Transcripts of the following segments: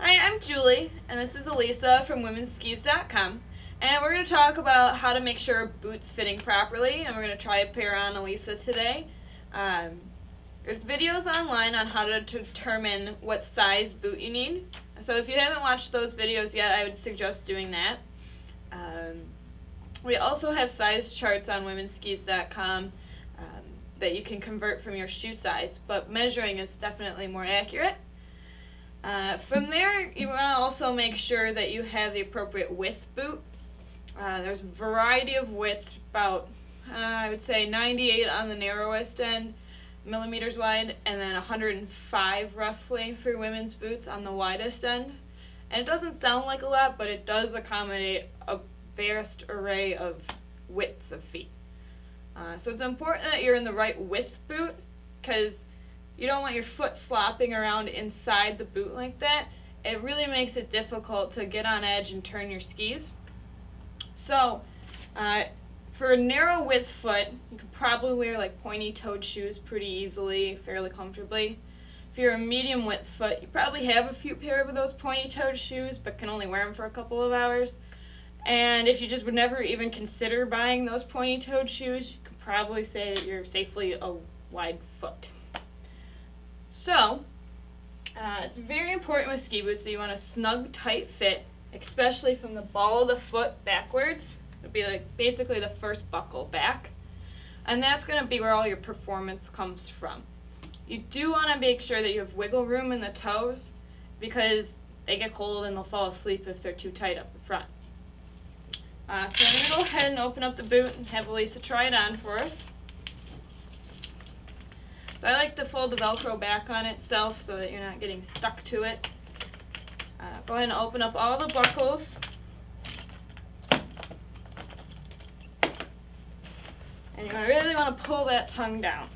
Hi, I'm Julie, and this is Elisa from WomenSkis.com. And we're going to talk about how to make sure a boot's fitting properly, and we're going to try a pair on Elisa today. There's videos online on how to determine what size boot you need. So if you haven't watched those videos yet, I would suggest doing that. We also have size charts on WomenSkis.com that you can convert from your shoe size, but measuring is definitely more accurate. From there, you want to also make sure that you have the appropriate width boot. There's a variety of widths, about I would say 98 on the narrowest end, millimeters wide, and then 105 roughly for women's boots on the widest end. And it doesn't sound like a lot, but it does accommodate a vast array of widths of feet. So it's important that you're in the right width boot, because you don't want your foot slopping around inside the boot like that. It really makes it difficult to get on edge and turn your skis. So for a narrow width foot, you can probably wear like pointy-toed shoes pretty easily, fairly comfortably. If you're a medium width foot, you probably have a few pair of those pointy-toed shoes, but can only wear them for a couple of hours. And if you just would never even consider buying those pointy-toed shoes, you could probably say that you're safely a wide foot. So, it's very important with ski boots that you want a snug, tight fit, especially from the ball of the foot backwards. It would be like basically the first buckle back. And that's going to be where all your performance comes from. You do want to make sure that you have wiggle room in the toes, because they get cold and they'll fall asleep if they're too tight up the front. So I'm going to go ahead and open up the boot and have Elisa try it on for us. So I like to fold the Velcro back on itself so that you're not getting stuck to it. Go ahead and open up all the buckles. And you really want to pull that tongue down.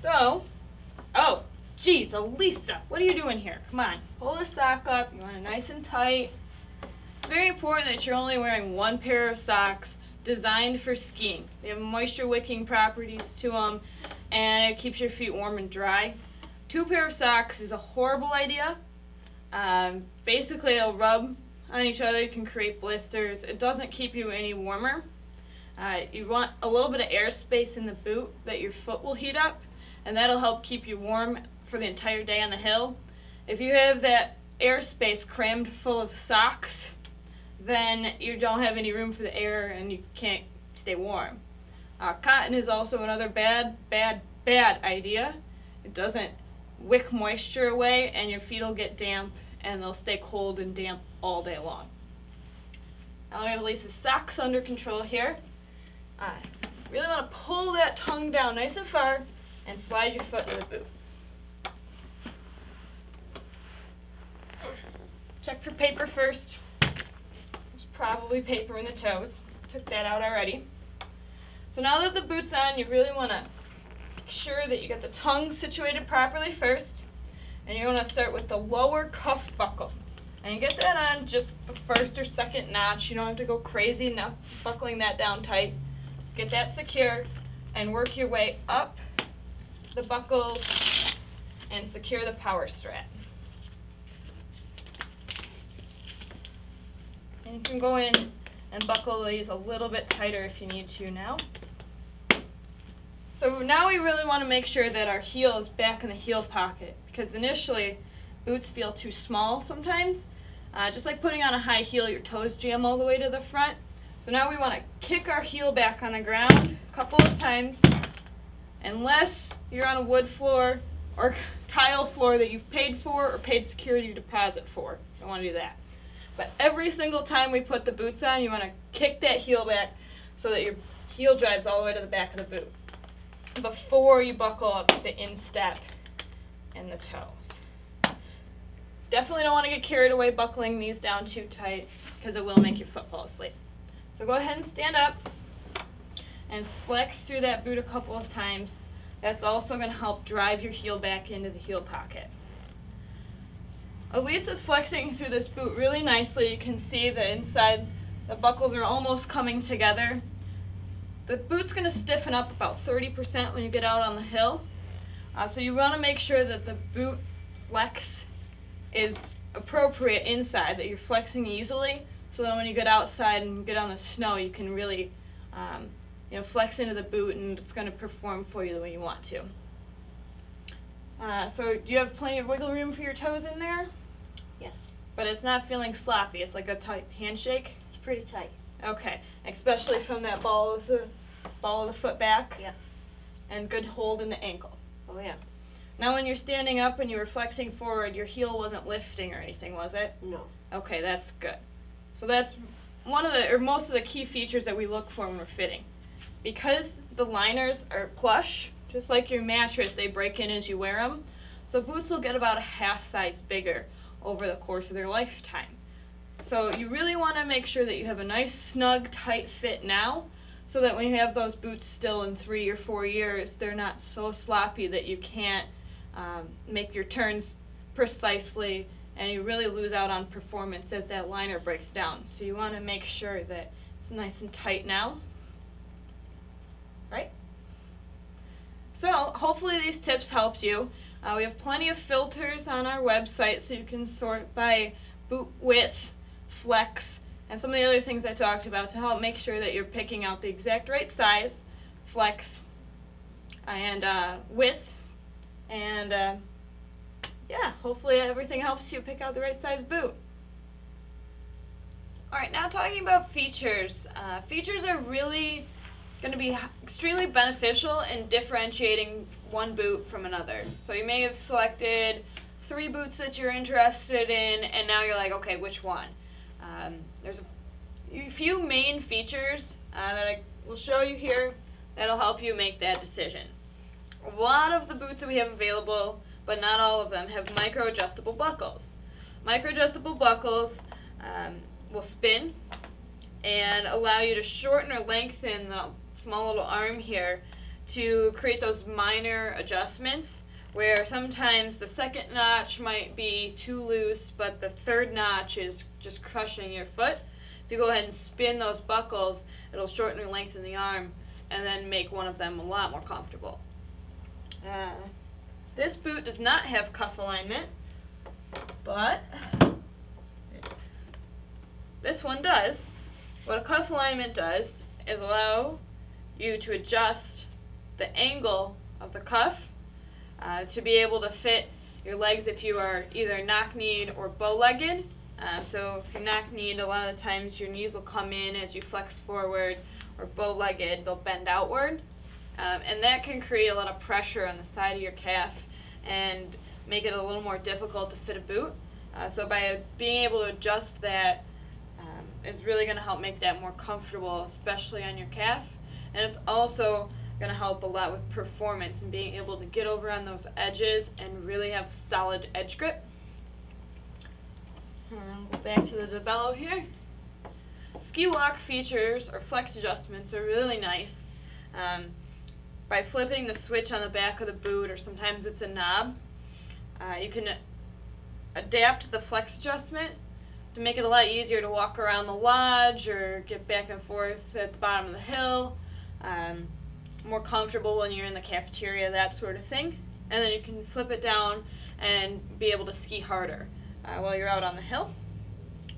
So, oh, geez, Elisa, what are you doing here? Come on, pull the sock up. You want it nice and tight. It's very important that you're only wearing one pair of socks designed for skiing. They have moisture wicking properties to them, and it keeps your feet warm and dry. Two pair of socks is a horrible idea. Basically, they'll rub on each other. You can create blisters. It doesn't keep you any warmer. You want a little bit of airspace in the boot that your foot will heat up, and that'll help keep you warm for the entire day on the hill. If you have that airspace crammed full of socks, then you don't have any room for the air and you can't stay warm. Cotton is also another bad idea. It doesn't wick moisture away, and your feet will get damp and they'll stay cold and damp all day long. Now we have Elisa's socks under control here. Really want to pull that tongue down nice and far and slide your foot in the boot. Check for paper first. Probably paper in the toes. Took that out already. So now that the boot's on, you really want to make sure that you get the tongue situated properly first. And you want to start with the lower cuff buckle. And you get that on just the first or second notch. You don't have to go crazy enough buckling that down tight. Just get that secure and work your way up the buckles and secure the power strap. And you can go in and buckle these a little bit tighter if you need to now. So now we really want to make sure that our heel is back in the heel pocket, because initially boots feel too small sometimes. Just like putting on a high heel, your toes jam all the way to the front. So now we want to kick our heel back on the ground a couple of times, unless you're on a wood floor or tile floor that you've paid for or paid security deposit for. You don't want to do that. But every single time we put the boots on, you want to kick that heel back so that your heel drives all the way to the back of the boot before you buckle up the instep and the toes. Definitely don't want to get carried away buckling these down too tight, because it will make your foot fall asleep. So go ahead and stand up and flex through that boot a couple of times. That's also going to help drive your heel back into the heel pocket. Elisa's flexing through this boot really nicely. You can see that inside the buckles are almost coming together. The boot's going to stiffen up about 30% when you get out on the hill. So you want to make sure that the boot flex is appropriate inside, that you're flexing easily, so that when you get outside and get on the snow, you can really flex into the boot, and it's going to perform for you the way you want to. So do you have plenty of wiggle room for your toes in there? Yes. But it's not feeling sloppy. It's like a tight handshake? It's pretty tight. Okay, especially from that ball of the foot back? Yep. And good hold in the ankle. Oh yeah. Now when you're standing up and you were flexing forward, your heel wasn't lifting or anything, was it? No. Okay, that's good. So that's most of the key features that we look for when we're fitting. Because the liners are plush, just like your mattress, they break in as you wear them. So boots will get about a half size bigger over the course of their lifetime. So you really want to make sure that you have a nice, snug, tight fit now, so that when you have those boots still in 3 or 4 years, they're not so sloppy that you can't make your turns precisely, and you really lose out on performance as that liner breaks down. So you want to make sure that it's nice and tight now. Right? So hopefully these tips helped you. We have plenty of filters on our website, so you can sort by boot width, flex, and some of the other things I talked about to help make sure that you're picking out the exact right size, flex, and width, and yeah, hopefully everything helps you pick out the right size boot. Alright, now talking about features. Features are really going to be extremely beneficial in differentiating one boot from another. So you may have selected 3 boots that you're interested in, and now you're like, okay, which one? There's a few main features that I will show you here that'll help you make that decision. A lot of the boots that we have available, but not all of them, have micro adjustable buckles. Micro adjustable buckles will spin and allow you to shorten or lengthen the small little arm here to create those minor adjustments, where sometimes the second notch might be too loose, but the third notch is just crushing your foot. If you go ahead and spin those buckles, it'll shorten or lengthen the arm and then make one of them a lot more comfortable. This boot does not have cuff alignment, but this one does. What a cuff alignment does is allow you to adjust the angle of the cuff to be able to fit your legs if you are either knock-kneed or bow-legged. So if you're knock-kneed, a lot of the times your knees will come in as you flex forward, or bow-legged, they'll bend outward. And that can create a lot of pressure on the side of your calf and make it a little more difficult to fit a boot. So by being able to adjust that, is really going to help make that more comfortable, especially on your calf. And it's also going to help a lot with performance and being able to get over on those edges and really have solid edge grip. And go back to the DeBello here. Ski walk features or flex adjustments are really nice. By flipping the switch on the back of the boot, or sometimes it's a knob, you can adapt the flex adjustment to make it a lot easier to walk around the lodge or get back and forth at the bottom of the hill, more comfortable when you're in the cafeteria, that sort of thing. And then you can flip it down and be able to ski harder while you're out on the hill.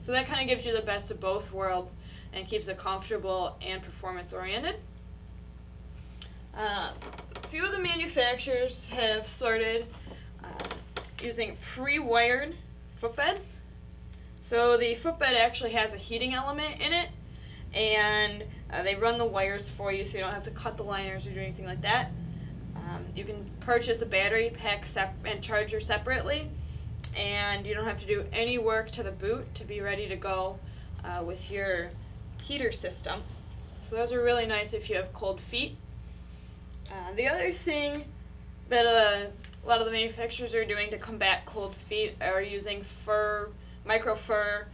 So that kind of gives you the best of both worlds and keeps it comfortable and performance oriented. A few of the manufacturers have started using pre-wired footbeds. So the footbed actually has a heating element in it, and they run the wires for you so you don't have to cut the liners or do anything like that. You can purchase a battery pack and charger separately, and you don't have to do any work to the boot to be ready to go with your heater system. So those are really nice if you have cold feet. The other thing that a lot of the manufacturers are doing to combat cold feet are using micro fur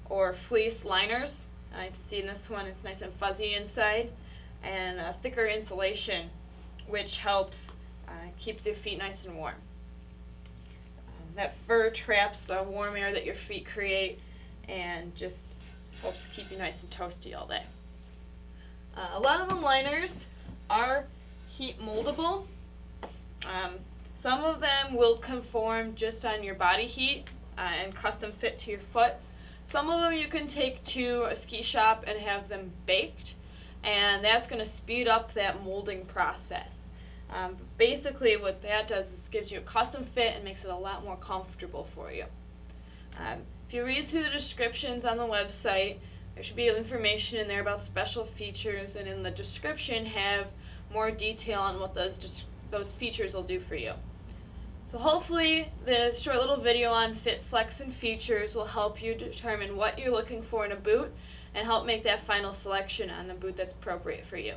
or fleece liners. You can see in this one it's nice and fuzzy inside, and a thicker insulation, which helps keep the feet nice and warm. That fur traps the warm air that your feet create and just helps keep you nice and toasty all day. A lot of the liners are heat moldable. Some of them will conform just on your body heat and custom fit to your foot. Some of them you can take to a ski shop and have them baked, and that's going to speed up that molding process. Basically what that does is gives you a custom fit and makes it a lot more comfortable for you. If you read through the descriptions on the website, there should be information in there about special features, and in the description have more detail on what those features will do for you. So hopefully this short little video on fit, flex, and features will help you determine what you're looking for in a boot and help make that final selection on the boot that's appropriate for you.